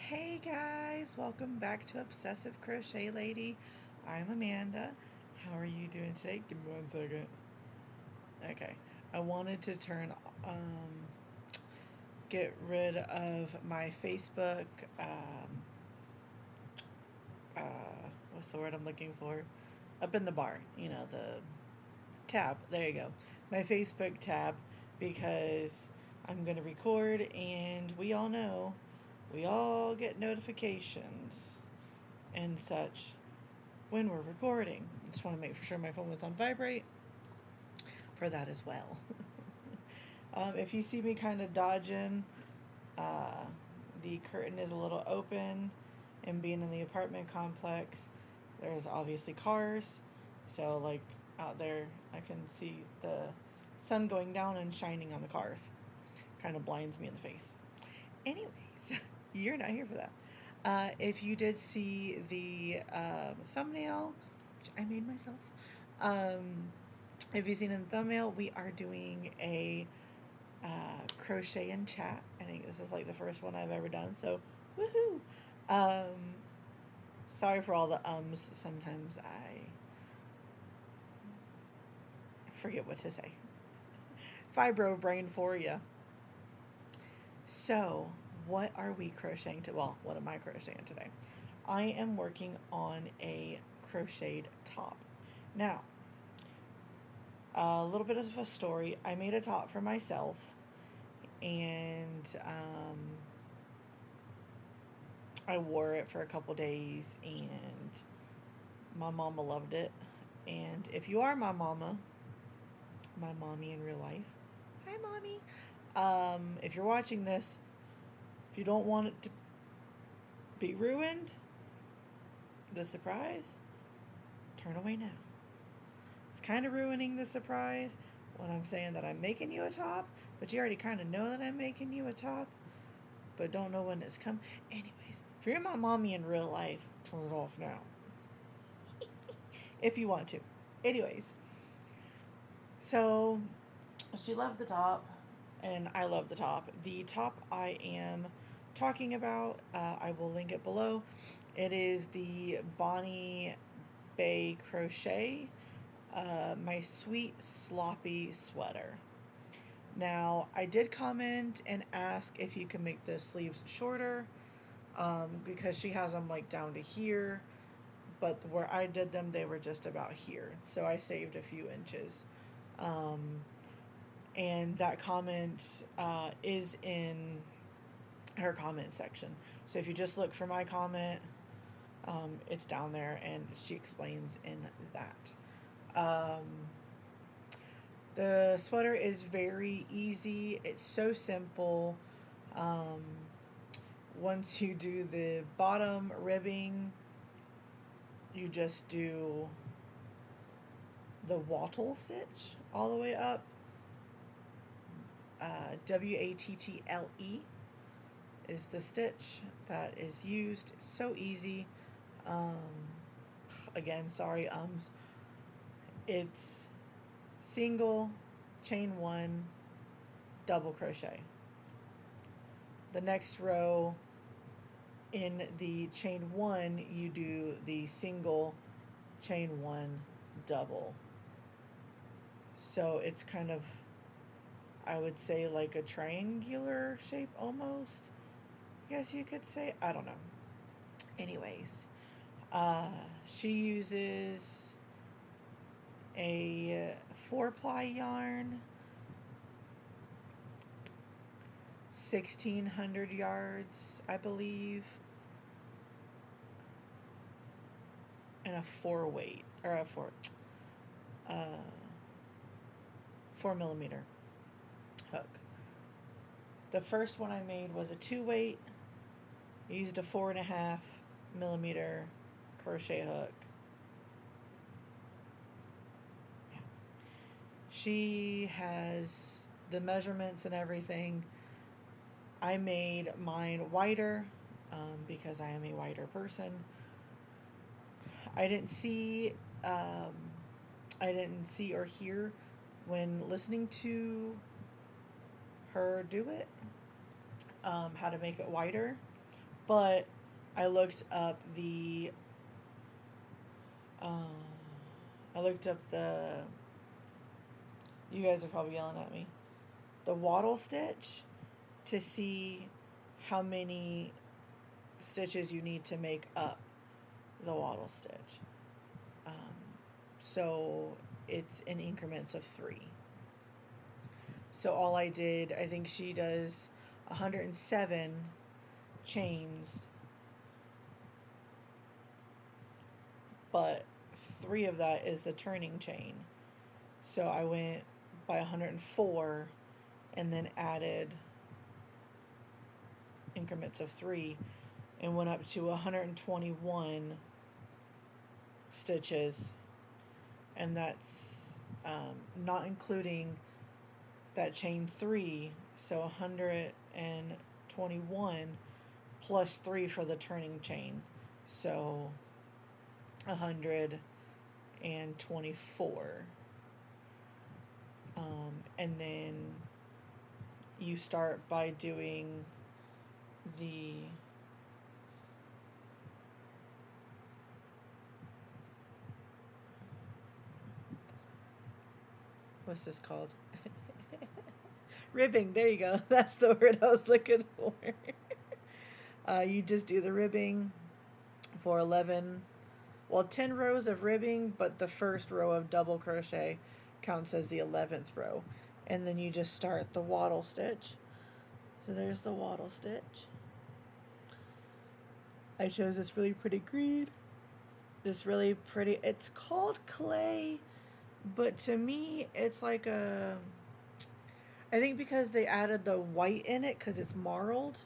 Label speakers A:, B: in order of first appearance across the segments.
A: Hey guys, welcome back to Obsessive Crochet Lady. I'm Amanda. How are you doing today? Give me 1 second. Okay. I wanted to get rid of my Facebook, uh, what's the word I'm looking for? Up in the bar, the tab. There you go. My Facebook tab because I'm going to record and we all know we all get notifications and such when we're recording. Just want to make sure my phone was on vibrate for that as well. If you see me kind of dodging, uh, the curtain is a little open, and being in the apartment complex, there's obviously cars. So, like out there, I can see the sun going down and shining on the cars. Kind of blinds me in the face. Anyways, you're not here for that. If you did see the thumbnail, which I made myself, if you've seen in the thumbnail, we are doing a crochet and chat. I think this is like the first one I've ever done, so woohoo! Sorry for all the ums. Sometimes I forget what to say. Fibro brain for you. So, what are we crocheting to? Well, what am I crocheting today? I am working on a crocheted top. Now, a little bit of a story. I made a top for myself, and I wore it for a couple days, and my mama loved it. And if you are my mama, my mommy in real life, hi mommy. If you're watching this, if you don't want it to be ruined, the surprise, turn away now. It's kind of ruining the surprise when I'm saying that I'm making you a top, but you already kind of know that I'm making you a top, but don't know when it's come. Anyways, if you're my mommy in real life, turn it off now. If you want to. Anyways, so she loved the top, and I love the top. The top I am talking about, I will link it below. It is the Bonnie Bay Crochet, my sweet sloppy sweater. Now, I did comment and ask if you can make the sleeves shorter, because she has them like down to here, but where I did them, they were just about here. So I saved a few inches. And that comment is in her comment section. So if you just look for my comment, it's down there, and she explains in that. The sweater is very easy. It's so simple. Um, Once you do the bottom ribbing, you just do the wattle stitch all the way up. WATTLE is the stitch that is used. So easy. Again, sorry, It's single, chain one, double crochet. The next row in the chain one, you do the single, chain one, double. So it's kind of, I would say, like a triangular shape almost. I guess you could say. I don't know. Anyways, she uses a 4-ply yarn, 1,600 yards, I believe, and a 4-weight, or a 4 millimeter hook. The first one I made was a 2-weight. I used a 4.5 millimeter crochet hook. Yeah. She has the measurements and everything. I made mine wider because I am a wider person. I didn't see or hear when listening to her do it how to make it wider, But I looked up the um, I looked up the, you guys are probably yelling at me, the wattle stitch, to see how many stitches you need to make up the wattle stitch. Um, so it's in increments of 3. So all I did, I think she does 107 chains, but 3 of that is the turning chain. So I went by 104 and then added increments of 3 and went up to 121 stitches, and that's not including that chain 3, so 121 plus 3 for the turning chain, so 124. And then you start by doing the what's this called? Ribbing. There you go. That's the word I was looking for. You just do the ribbing for 10 rows of ribbing, but the first row of double crochet counts as the 11th row. And then you just start the wattle stitch. So there's the wattle stitch. I chose this really pretty green. This really pretty, it's called clay, but to me it's like a, I think because they added the white in it because it's marled,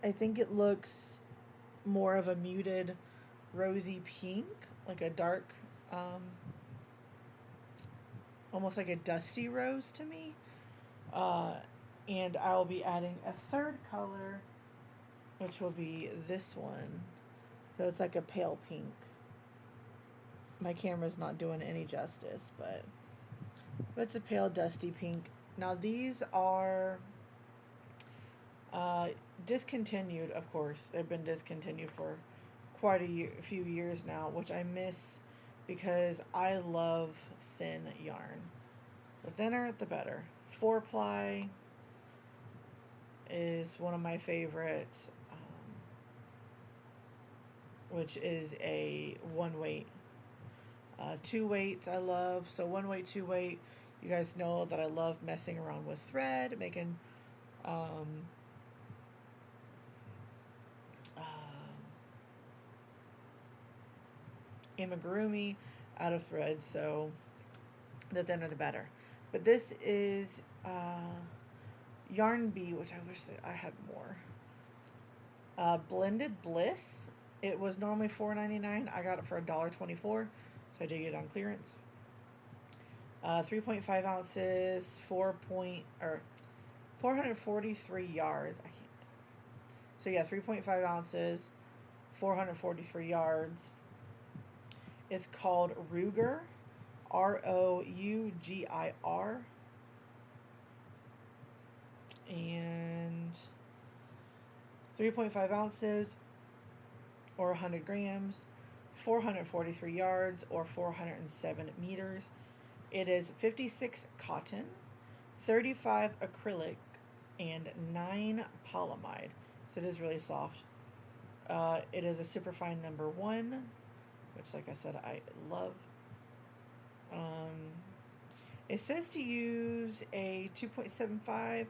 A: I think it looks more of a muted rosy pink, like a dark, almost like a dusty rose to me. And I'll be adding a third color, which will be this one. So it's like a pale pink. My camera's not doing any justice, but it's a pale dusty pink. Now these are discontinued, of course. They've been discontinued for quite a few years now, which I miss because I love thin yarn. The thinner, the better. 4-ply is one of my favorites, which is a 1-weight. 2 weights I love. So 1-weight, 2-weight. You guys know that I love messing around with thread, making amigurumi out of thread. So the thinner the better. But this is Yarn Bee, which I wish that I had more. Blended Bliss. It was normally $4.99. I got it for $1.24, so I did get it on clearance. 3.5 ounces, 443 yards. I can't. So yeah, 3.5 ounces, 443 yards. It's called Rougir, Rougir, and 3.5 ounces or 100 grams, 443 yards or 407 meters. It is 56 cotton, 35 acrylic, and 9 polyamide. So it is really soft. It is a superfine number 1, which, like I said, I love. It says to use a 2.75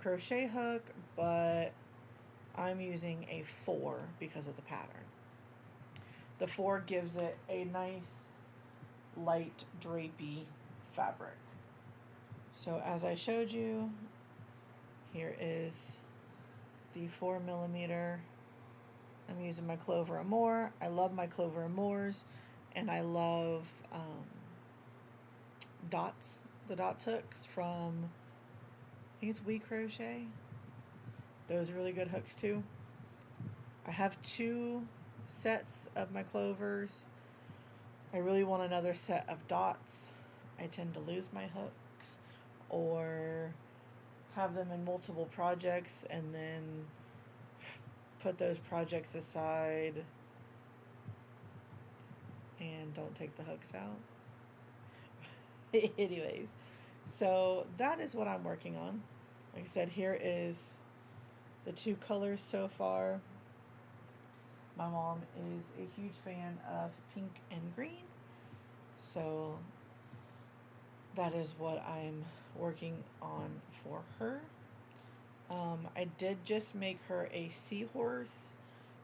A: crochet hook, but I'm using a 4 because of the pattern. The 4 gives it a nice light drapey fabric. So as I showed you, here is the 4mm. I'm using my Clover Amour. I love my Clover Amours, and I love dots, the dots hooks from, I think it's We Crochet. Those are really good hooks too. I have 2 sets of my clovers. I really want another set of dots. I tend to lose my hooks or have them in multiple projects and then put those projects aside and don't take the hooks out. Anyways, so that is what I'm working on. Like I said, here is the two colors so far. My mom is a huge fan of pink and green, so that is what I'm working on for her. I did just make her a seahorse.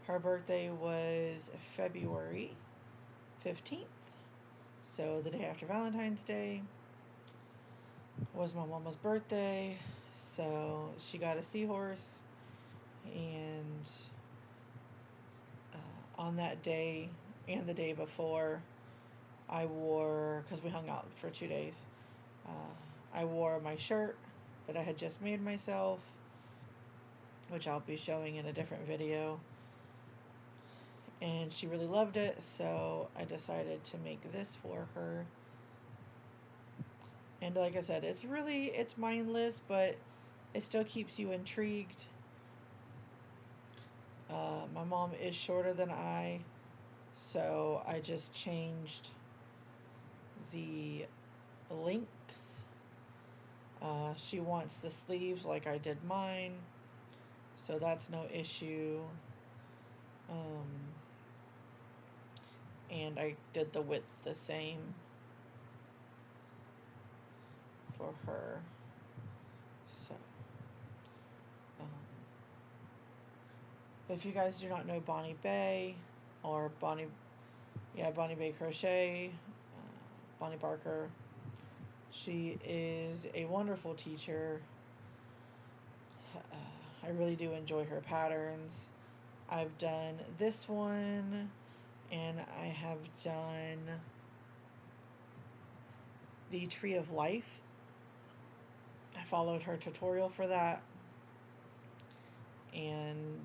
A: Her birthday was February 15th, so the day after Valentine's Day was my mama's birthday, so she got a seahorse, and on that day and the day before, I wore, because we hung out for 2 days, I wore my shirt that I had just made myself, which I'll be showing in a different video, and she really loved it, so I decided to make this for her. And like I said, it's mindless, but it still keeps you intrigued. My mom is shorter than I, so I just changed the length. She wants the sleeves like I did mine, so that's no issue. And I did the width the same for her. So, if you guys do not know Bonnie Bay or Bonnie Bay Crochet, Bonnie Barker, she is a wonderful teacher. I really do enjoy her patterns. I've done this one, and I have done the Tree of Life. I followed her tutorial for that, and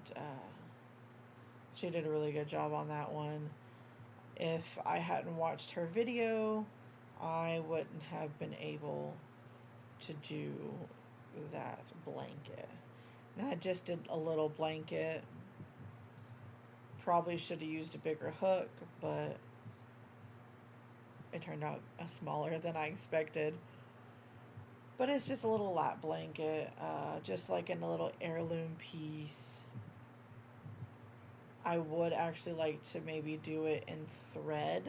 A: she did a really good job on that one. If I hadn't watched her video, I wouldn't have been able to do that blanket. Now I just did a little blanket. Probably should have used a bigger hook, but it turned out smaller than I expected. But it's just a little lap blanket, just like in a little heirloom piece. I would actually like to maybe do it in thread.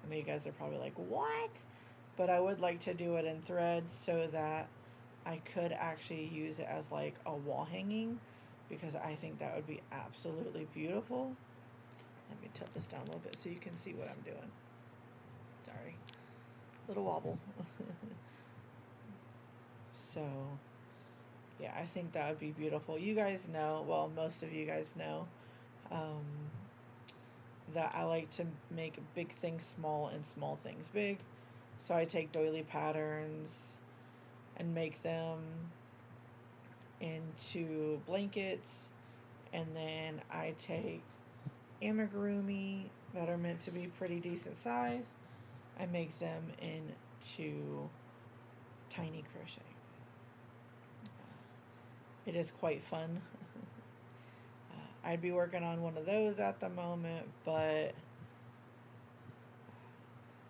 A: I know you guys are probably like, what? But I would like to do it in thread so that I could actually use it as like a wall hanging, because I think that would be absolutely beautiful. Let me tilt this down a little bit so you can see what I'm doing. Sorry. Little wobble. So, yeah, I think that would be beautiful. You guys know, well, most of you guys know, that I like to make big things small and small things big. So I take doily patterns and make them into blankets, and then I take amigurumi that are meant to be pretty decent size. I make them into tiny crochet. It is quite fun. I'd be working on one of those at the moment, but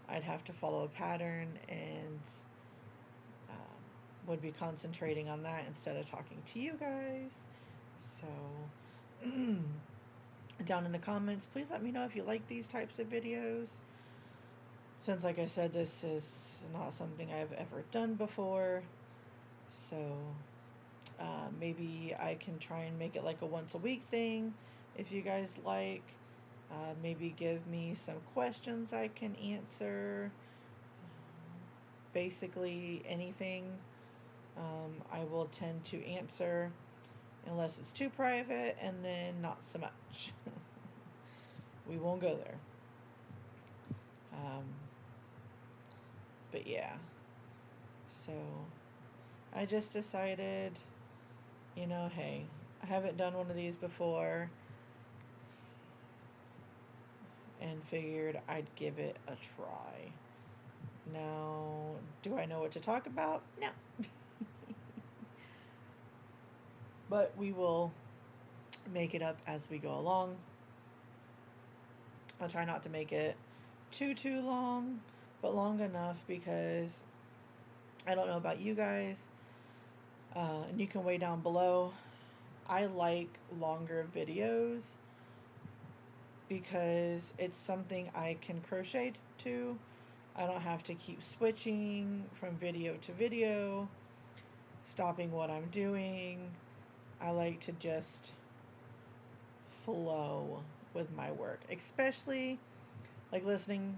A: I'd have to follow a pattern and would be concentrating on that instead of talking to you guys. So down in the comments, please let me know if you like these types of videos. Since, like I said, this is not something I've ever done before, so maybe I can try and make it like a once a week thing if you guys like. Maybe give me some questions I can answer. Basically anything I will tend to answer, unless it's too private, and then not so much. We won't go there. But yeah, so I just decided, hey, I haven't done one of these before, and figured I'd give it a try. Now, do I know what to talk about? No. But we will make it up as we go along. I'll try not to make it too long, but long enough because I don't know about you guys, and you can weigh down below. I like longer videos because it's something I can crochet to. I don't have to keep switching from video to video, stopping what I'm doing. I like to just flow with my work, especially like listening,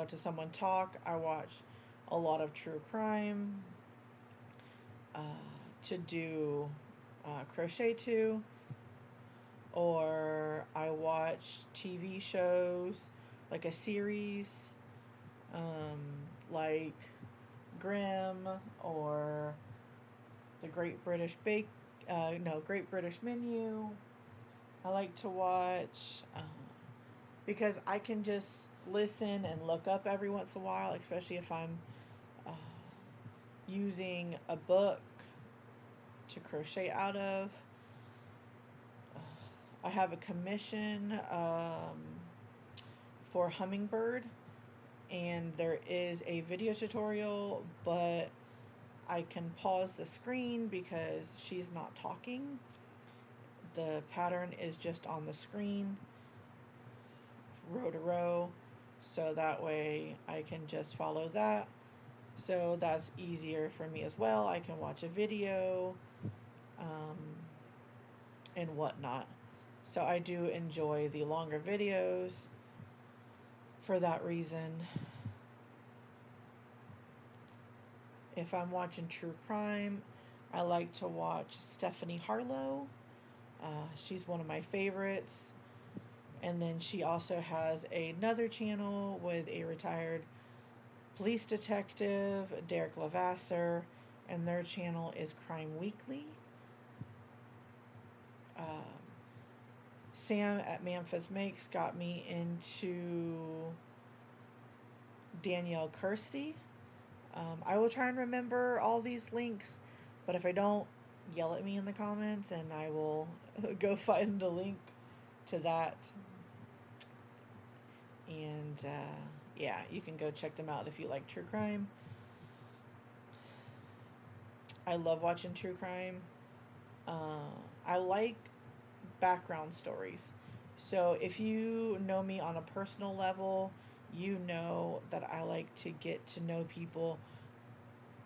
A: to someone talk. I watch a lot of true crime uh, to do crochet to, or I watch TV shows like a series, like Grimm or the Great British Menu. I like to watch because I can just listen and look up every once in a while, especially if I'm uh, using a book to crochet out of. I have a commission for Hummingbird, and there is a video tutorial, but I can pause the screen because she's not talking. The pattern is just on the screen, row to row, so that way I can just follow that. So that's easier for me as well. I can watch a video and whatnot. So I do enjoy the longer videos for that reason. If I'm watching true crime, I like to watch Stephanie Harlow. She's one of my favorites. And then she also has another channel with a retired police detective, Derek Levasseur, and their channel is Crime Weekly. Sam at Memphis Makes got me into Danielle Kirsty. I will try and remember all these links, but if I don't, yell at me in the comments and I will go find the link to that. And yeah, you can go check them out if you like true crime. I love watching true crime. I like background stories. So if you know me on a personal level, you know that I like to get to know people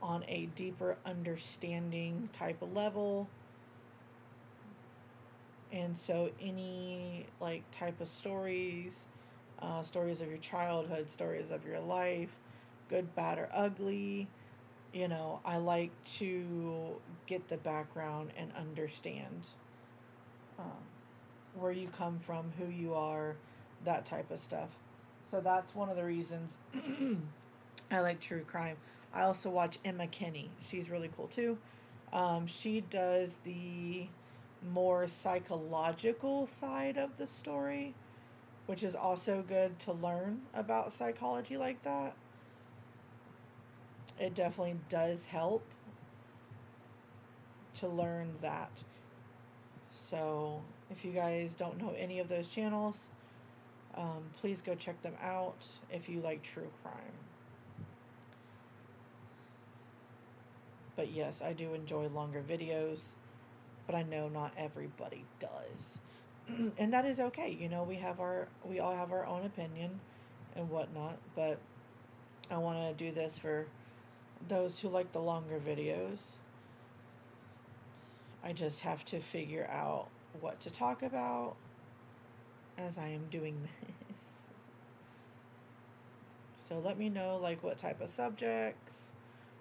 A: on a deeper understanding type of level. And so any like type of stories, stories of your childhood, stories of your life, good, bad, or ugly, I like to get the background and understand where you come from, who you are, that type of stuff. So that's one of the reasons I like true crime. I also watch Emma Kinney. She's really cool too. She does the more psychological side of the story, which is also good to learn about psychology like that. It definitely does help to learn that. So if you guys don't know any of those channels, please go check them out if you like true crime. But yes, I do enjoy longer videos, but I know not everybody does. And that is okay. We all have our own opinion and whatnot, but I want to do this for those who like the longer videos. I just have to figure out what to talk about as I am doing this. So let me know like what type of subjects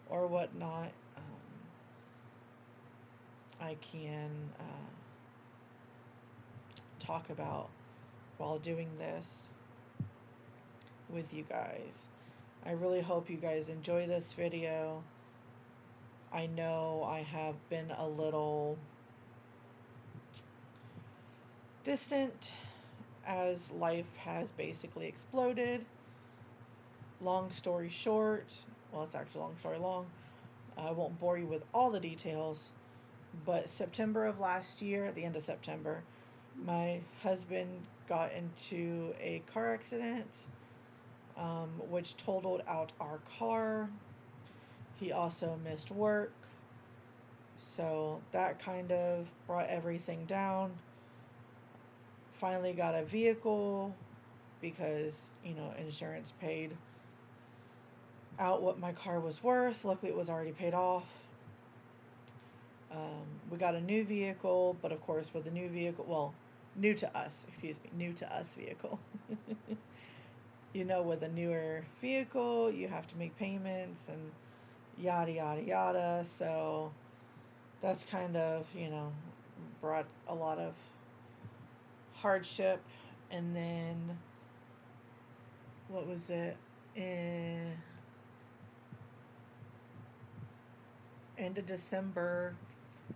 A: or whatnot I can talk about while doing this with you guys. I really hope you guys enjoy this video. I know I have been a little distant as life has basically exploded. Long story short, well, it's actually long story long. I won't bore you with all the details, but September of last year, at the end of September, My husband got into a car accident, which totaled out our car. He also missed work. So that kind of brought everything down. Finally got a vehicle because, insurance paid out what my car was worth. Luckily, it was already paid off. We got a new vehicle, but of course, with the new vehicle, well, new to us vehicle. With a newer vehicle, you have to make payments and yada, yada, yada. So that's kind of, brought a lot of hardship. And then, what was it? End of December,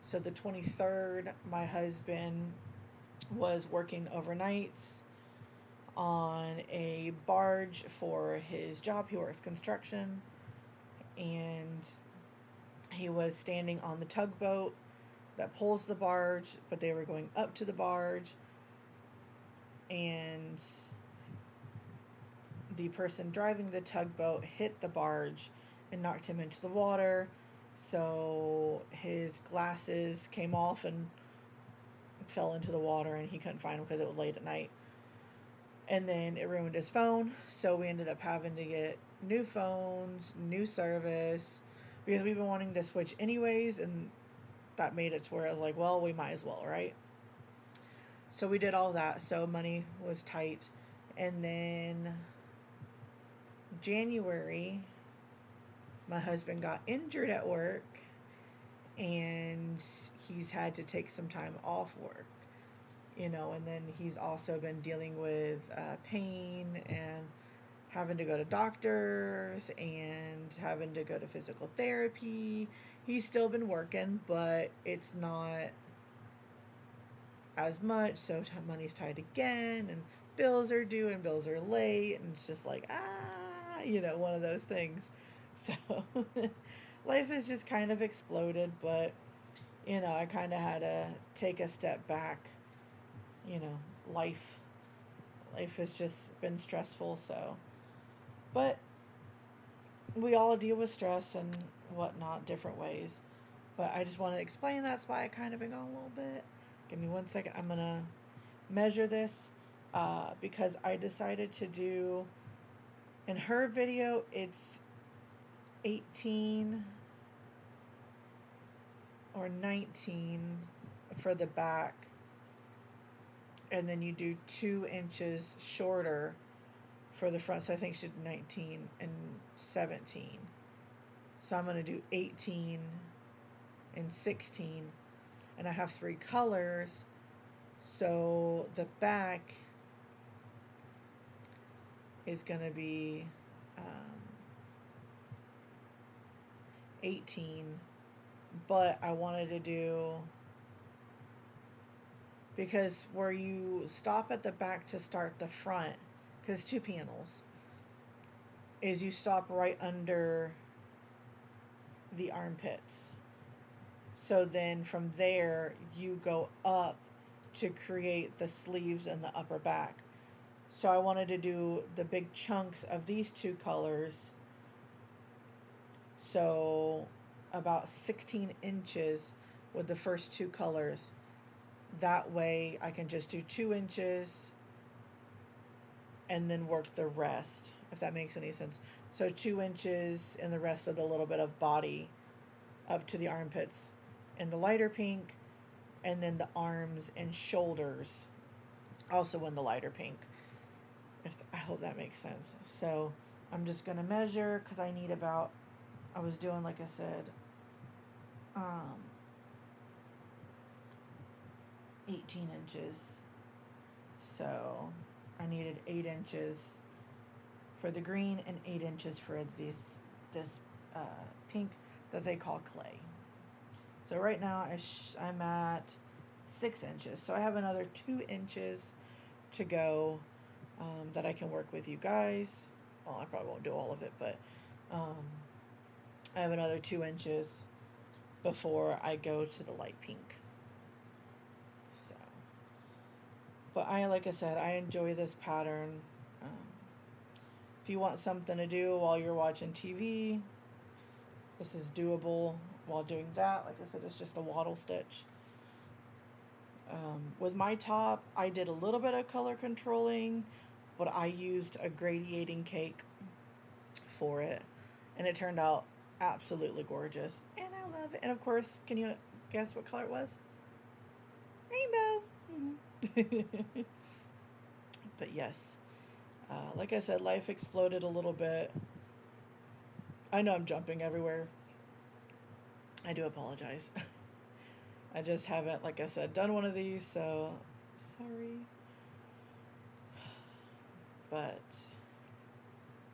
A: so the 23rd, my husband was working overnights on a barge for his job. He works construction, and he was standing on the tugboat that pulls the barge, but they were going up to the barge, and the person driving the tugboat hit the barge and knocked him into the water. So his glasses came off and fell into the water, and he couldn't find them because it was late at night. And then it ruined his phone, so we ended up having to get new phones, new service, because we've been wanting to switch anyways, and that made it to where I was like, well, we might as well, right? So we did all that, so money was tight. And then January, my husband got injured at work, and he's had to take some time off work, and then he's also been dealing with pain and having to go to doctors and having to go to physical therapy. He's still been working, but it's not as much, so money's tight again, and bills are due and bills are late, and it's just like, one of those things. So life has just kind of exploded, but I kind of had to take a step back. Life has just been stressful, so, but we all deal with stress and whatnot different ways. But I just want to explain that's why I kind of been gone a little bit. Give me 1 second. I'm gonna measure this because I decided to do, in her video, it's 18 or 19 for the back, and then you do 2 inches shorter for the front. So I think she did 19 and 17. So I'm going to do 18 and 16, and I have 3 colors. So the back is going to be 18, but I wanted to do, because where you stop at the back to start the front, because 2 panels, is you stop right under the armpits. So then from there you go up to create the sleeves and the upper back. So I wanted to do the big chunks of these 2 colors, so about 16 inches with the first 2 colors. That way I can just do 2 inches and then work the rest, if that makes any sense. So 2 inches and the rest of the little bit of body up to the armpits in the lighter pink, and then the arms and shoulders also in the lighter pink. I hope that makes sense. So I'm just going to measure, because I need about, I was doing, like I said, 18 inches. So I needed 8 inches for the green and 8 inches for this pink that they call clay. So right now I'm at 6 inches. So I have another 2 inches to go that I can work with you guys. Well, I probably won't do all of it, but I have another 2 inches before I go to the light pink. So But like I said, I enjoy this pattern. Um, if you want something to do while you're watching TV, this is doable while doing that. Like I said, it's just a waddle stitch. With my top, I did a little bit of color controlling, but I used a gradiating cake for it, and it turned out absolutely gorgeous, and I love it. And of course, can you guess what color it was? Rainbow. Mm-hmm. But yes, like I said, life exploded a little bit. I know I'm jumping everywhere. I do apologize. I just haven't, like I said, done one of these, so sorry. But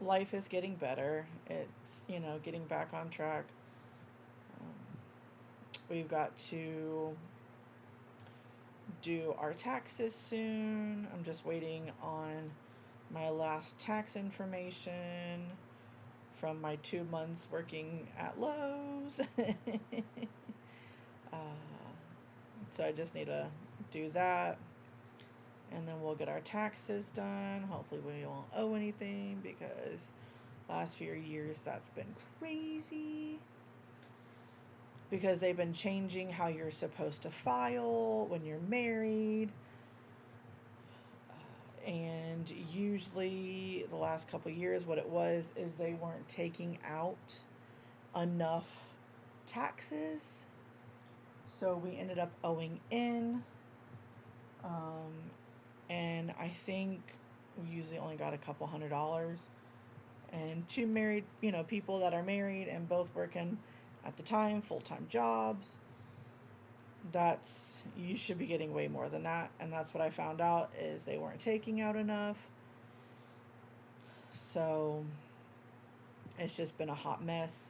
A: life is getting better. It's, getting back on track. Um, we've got to do our taxes soon. I'm just waiting on my last tax information from my 2 months working at Lowe's. uh, so I just need to do that, and then we'll get our taxes done. Hopefully we won't owe anything, because last few years that's been crazy, because they've been changing how you're supposed to file when you're married. And usually the last couple of years, what it was is they weren't taking out enough taxes, so we ended up owing in. And I think we usually only got a couple $100. And two married, people that are married and both working at the time full-time jobs, you should be getting way more than that. And that's what I found out, is they weren't taking out enough. So it's just been a hot mess.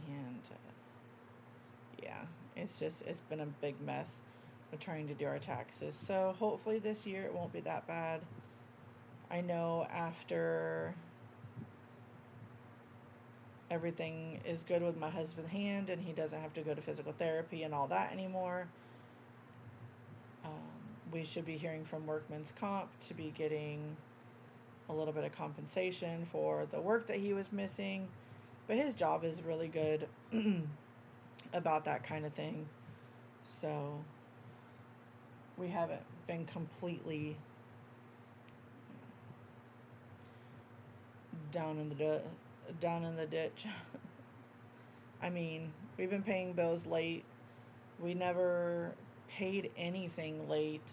A: And yeah, it's been a big mess of trying to do our taxes. So hopefully this year it won't be that bad. I know after everything is good with my husband's hand and he doesn't have to go to physical therapy and all that anymore, we should be hearing from Workman's Comp to be getting a little bit of compensation for the work that he was missing. But his job is really good about that kind of thing. So we haven't been completely down in the ditch. I mean, we've been paying bills late. We never paid anything late.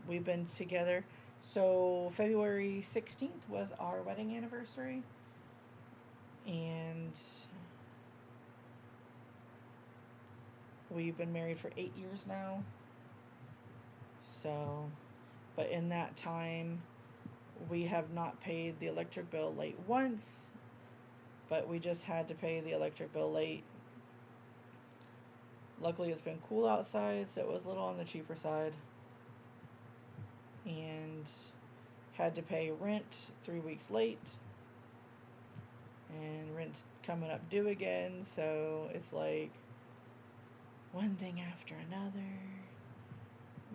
A: We've been together. So February 16th was our wedding anniversary. And we've been married for 8 years now. So, but in that time, we have not paid the electric bill late once, but we just had to pay the electric bill late. Luckily, it's been cool outside, so it was a little on the cheaper side. And had to pay rent 3 weeks late. And rent's coming up due again, so it's like one thing after another.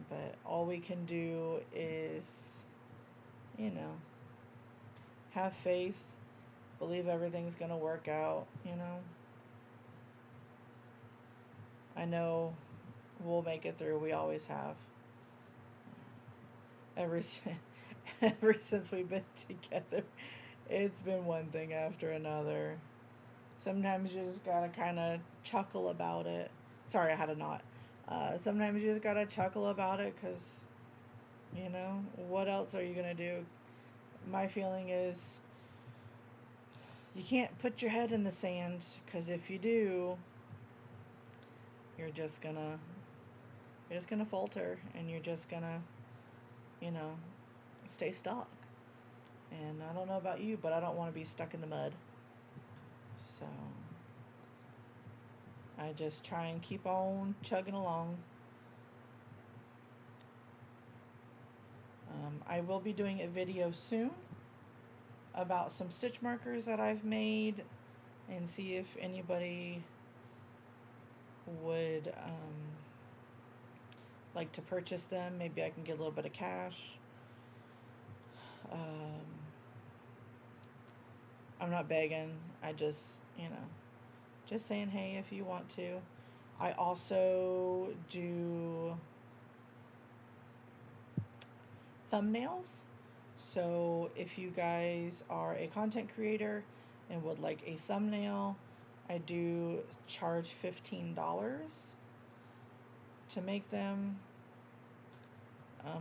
A: But all we can do is, have faith, believe everything's going to work out, I know we'll make it through. We always have. Ever since we've been together, it's been one thing after another. Sometimes you just gotta kind of chuckle about it. Sorry, I had a knot. Sometimes you just gotta chuckle about it, because, what else are you gonna do? My feeling is you can't put your head in the sand, because if you do, you're just gonna falter, and you're just gonna, stay stuck. And I don't know about you, but I don't want to be stuck in the mud. So I just try and keep on chugging along. I will be doing a video soon about some stitch markers that I've made, and see if anybody would like to purchase them, maybe I can get a little bit of cash. Um, I'm not begging. I just, just saying, hey, if you want to. I also do thumbnails. So if you guys are a content creator and would like a thumbnail, I do charge $15 to make them.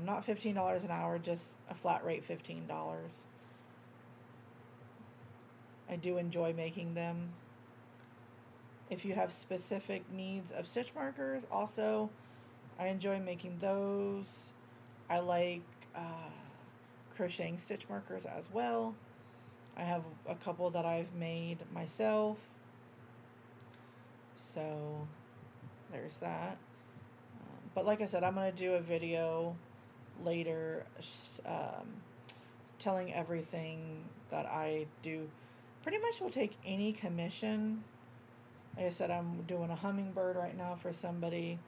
A: Not $15 an hour, just a flat rate $15. I do enjoy making them. If you have specific needs of stitch markers, also, I enjoy making those. I like crocheting stitch markers as well. I have a couple that I've made myself. So there's that. But like I said, I'm going to do a video later telling everything that I do. Pretty much will take any commission. Like I said, I'm doing a hummingbird right now for somebody.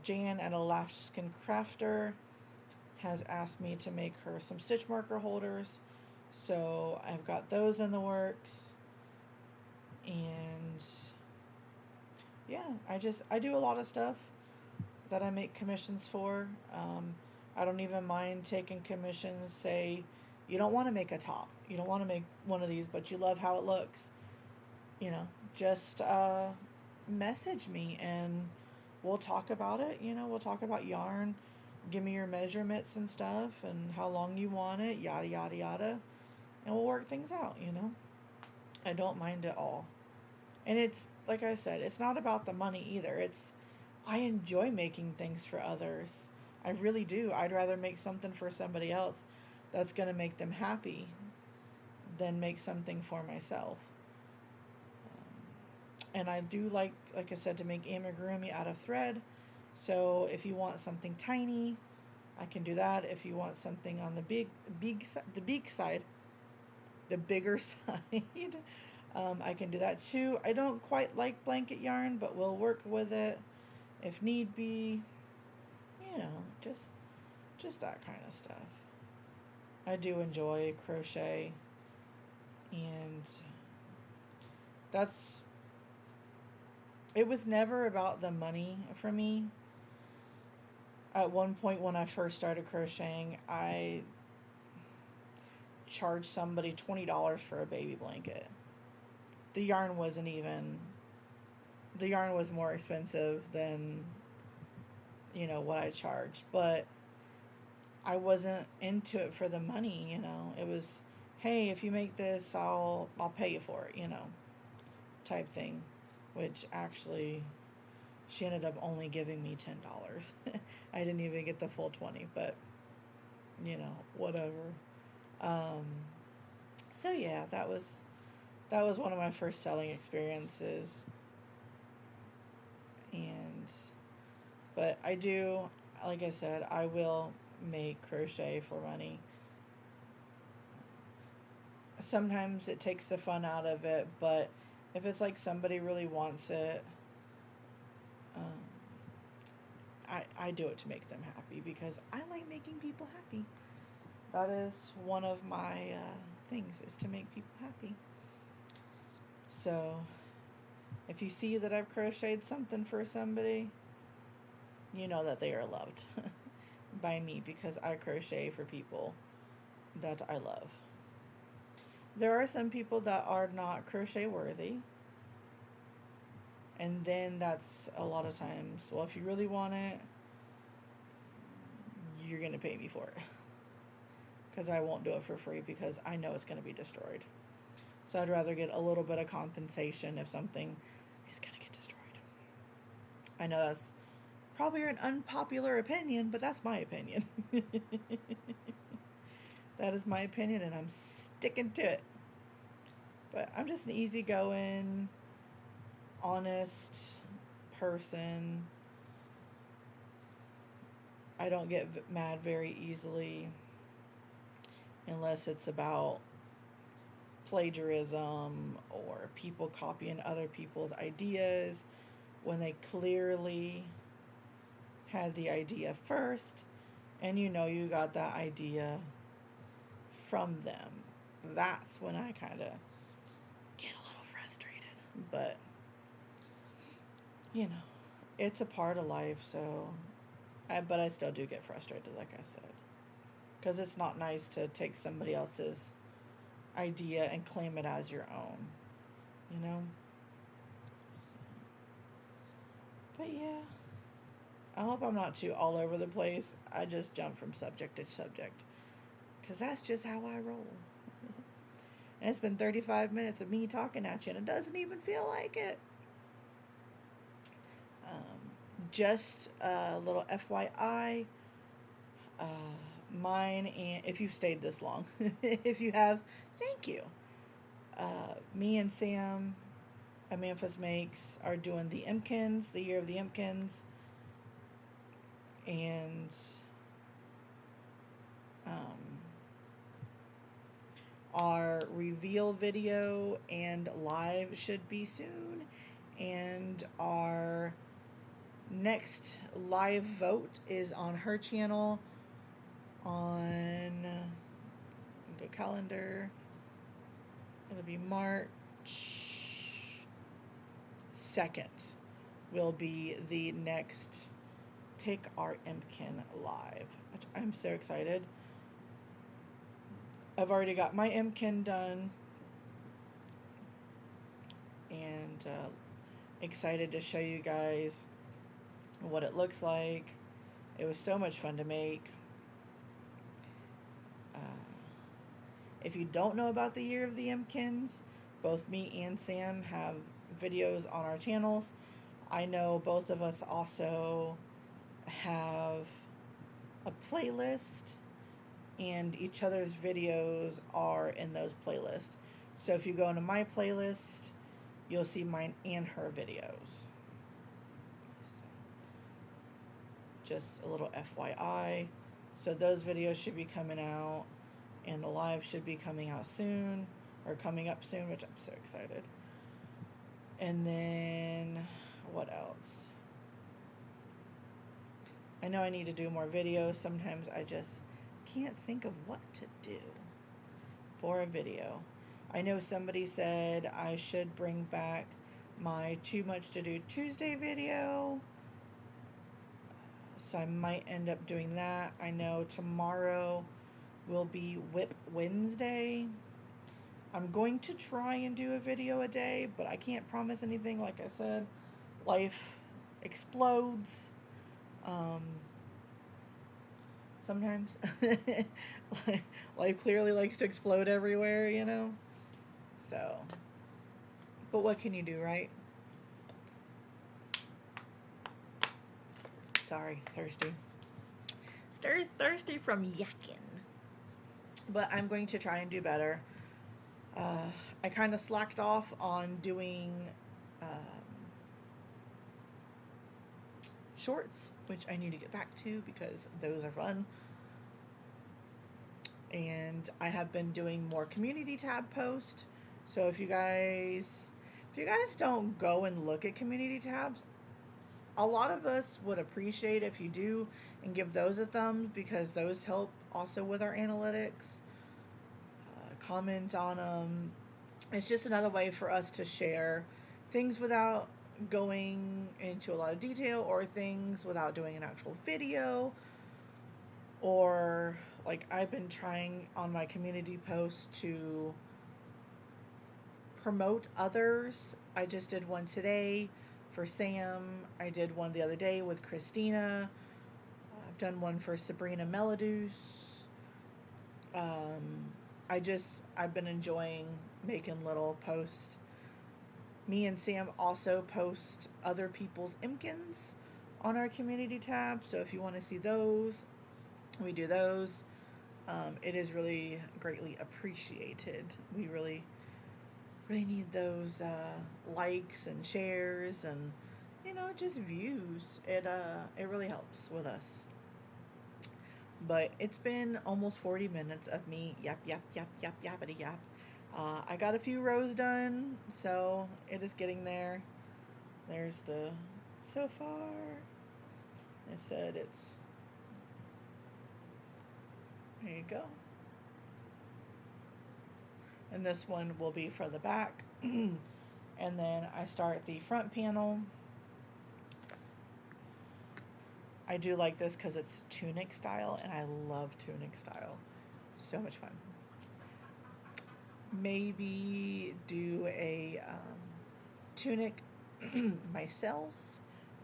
A: Jan at Alaskan Crafter has asked me to make her some stitch marker holders. So I've got those in the works. And yeah, I do a lot of stuff that I make commissions for. I don't even mind taking commissions. Say, you don't want to make a top. You don't want to make one of these, but you love how it looks. Just message me and we'll talk about it. We'll talk about yarn. Give me your measurements and stuff and how long you want it, yada, yada, yada. And we'll work things out, I don't mind at all. And it's, like I said, it's not about the money either. I enjoy making things for others. I really do. I'd rather make something for somebody else that's going to make them happy than make something for myself. And I do like I said, to make amigurumi out of thread. So if you want something tiny, I can do that. If you want something on the bigger side, I can do that too. I don't quite like blanket yarn, but we'll work with it if need be. Just that kind of stuff. I do enjoy crochet, and it was never about the money for me. At one point when I first started crocheting, I charged somebody $20 for a baby blanket. The yarn was more expensive than, what I charged, but I wasn't into it for the money, It was, hey, if you make this, I'll pay you for it, type thing, which actually she ended up only giving me $10. I didn't even get the full 20, but whatever. So yeah, that was one of my first selling experiences. But I do, like I said, I will make crochet for money. Sometimes it takes the fun out of it, but if it's like somebody really wants it, I do it to make them happy because I like making people happy. That is one of my things, is to make people happy. So if you see that I've crocheted something for somebody, you know that they are loved by me, because I crochet for people that I love. There are some people that are not crochet worthy, and then that's a lot of times, well, if you really want it, you're going to pay me for it, because I won't do it for free, because I know it's going to be destroyed. So I'd rather get a little bit of compensation if something is going to get destroyed. I know that's probably an unpopular opinion, but that's my opinion. That is my opinion, and I'm sticking to it. But I'm just an easygoing, honest person. I don't get mad very easily unless it's about plagiarism or people copying other people's ideas, when they clearly had the idea first, and you know you got that idea from them. That's when I kind of get a little frustrated. But, you know, it's a part of life, so. But I still do get frustrated, like I said. Because it's not nice to take somebody else's idea and claim it as your own. You know? So, but yeah. I hope I'm not too all over the place. I just jump from subject to subject. Because that's just how I roll. And it's been 35 minutes of me talking at you, and it doesn't even feel like it. Just a little FYI. Mine, and if you've stayed this long, if you have, thank you. Me and Sam at Memphis Makes are doing the Imkins, the year of the Imkins. And our reveal video and live should be soon. And our next live vote is on her channel on go calendar. It'll be March 2nd will be the next Pick Our Impkin live, which I'm so excited. I've already got my Impkin done, and excited to show you guys what it looks like. It was so much fun to make. If you don't know about the Year of the Impkins, both me and Sam have videos on our channels. I know both of us also have a playlist, and each other's videos are in those playlists. So if you go into my playlist, you'll see mine and her videos. Just a little FYI. So those videos should be coming out, and the live should be coming out soon, or coming up soon, which I'm so excited. And then, what else? I know I need to do more videos. Sometimes I just can't think of what to do for a video. I know somebody said I should bring back my Too Much to Do Tuesday video. So I might end up doing that. I know tomorrow will be Whip Wednesday. I'm going to try and do a video a day, but I can't promise anything. Like I said, life explodes. Sometimes life clearly likes to explode everywhere, you know? So, but what can you do, right? Sorry, thirsty. Thirsty from yakking. But I'm going to try and do better. I kind of slacked off on doing shorts, which I need to get back to because those are fun. And I have been doing more community tab posts. So if you guys don't go and look at community tabs, a lot of us would appreciate if you do and give those a thumbs, because those help also with our analytics. Comment on them. It's just another way for us to share things without going into a lot of detail, or things without doing an actual video. Or, like, I've been trying on my community posts to promote others. I just did one today for Sam. I did one the other day with Christina. I've done one for Sabrina Melodus. I've been enjoying making little posts. Me and Sam also post other people's Imkins on our community tab. So if you want to see those, we do those. It is really greatly appreciated. We really need those likes and shares, and just views. It really helps with us. But it's been almost 40 minutes of me yappity yap. I got a few rows done, so it is getting there. There's the so far. It said it's, there you go. And this one will be for the back. And then I start the front panel. I do like this because it's tunic style, and I love tunic style. So much fun. Maybe do a tunic myself,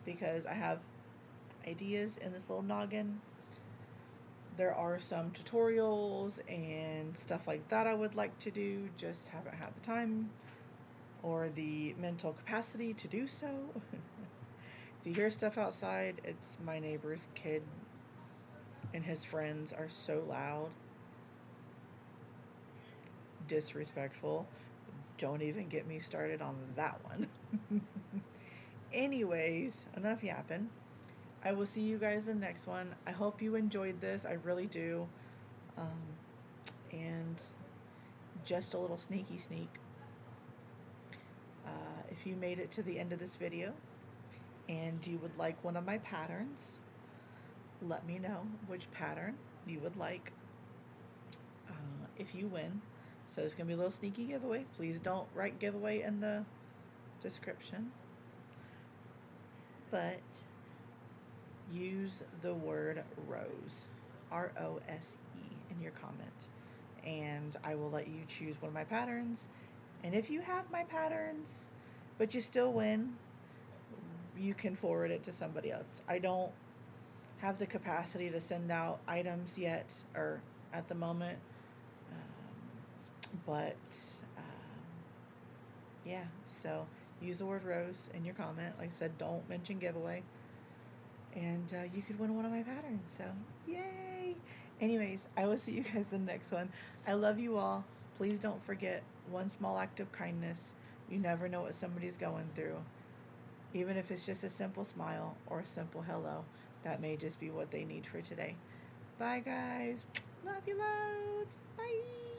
A: because I have ideas in this little noggin. There are some tutorials and stuff like that I would like to do, just haven't had the time or the mental capacity to do so. If you hear stuff outside, it's my neighbor's kid and his friends are so loud. Disrespectful. Don't even get me started on that one. Anyways, enough yapping. I will see you guys in the next one. I hope you enjoyed this. I really do. And just a little sneaky sneak. If you made it to the end of this video and you would like one of my patterns, let me know which pattern you would like if you win. So it's going to be a little sneaky giveaway. Please don't write giveaway in the description. But use the word rose, R-O-S-E, in your comment. And I will let you choose one of my patterns. And if you have my patterns, but you still win, you can forward it to somebody else. I don't have the capacity to send out items yet, or at the moment. But yeah, so use the word rose in your comment. Like I said, don't mention giveaway. And you could win one of my patterns. So, yay! Anyways, I will see you guys in the next one. I love you all. Please don't forget, one small act of kindness. You never know what somebody's going through. Even if it's just a simple smile or a simple hello, that may just be what they need for today. Bye, guys. Love you loads. Bye.